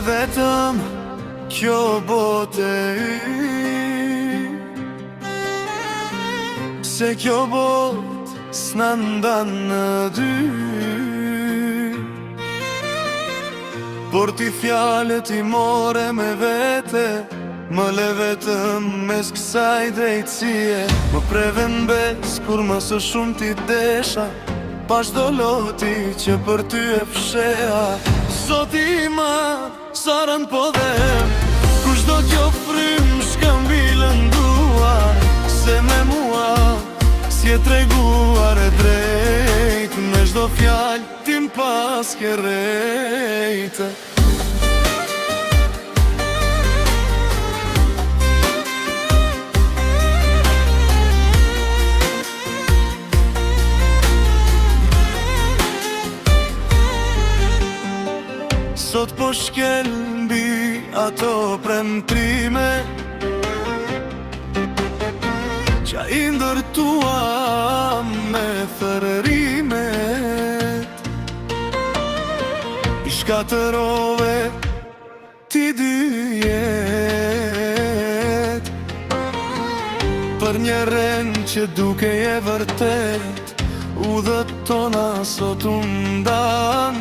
vetëm kjo botë e yj, se kjo botë s'na ndan në dy. Por ti fjalët i more me vete, më le vetëm mes kësaj drejtësie. Më preven bes kur më së shumë ti desha, pa çdo loti që për ty e fsheha. Zoti i madh, sa rënd po dhem, kur çdo kjo frym shkëmbilën dua, se me mua si e treguar e drejt, me çdo fjalë ti m'pas ke rejtë. Sot po shkel mbi ato premtime qa i ndërtua me thërërimet. I shkatërove ti dy jet për një rend që dukej e vërtet, udhët tona sot u ndan.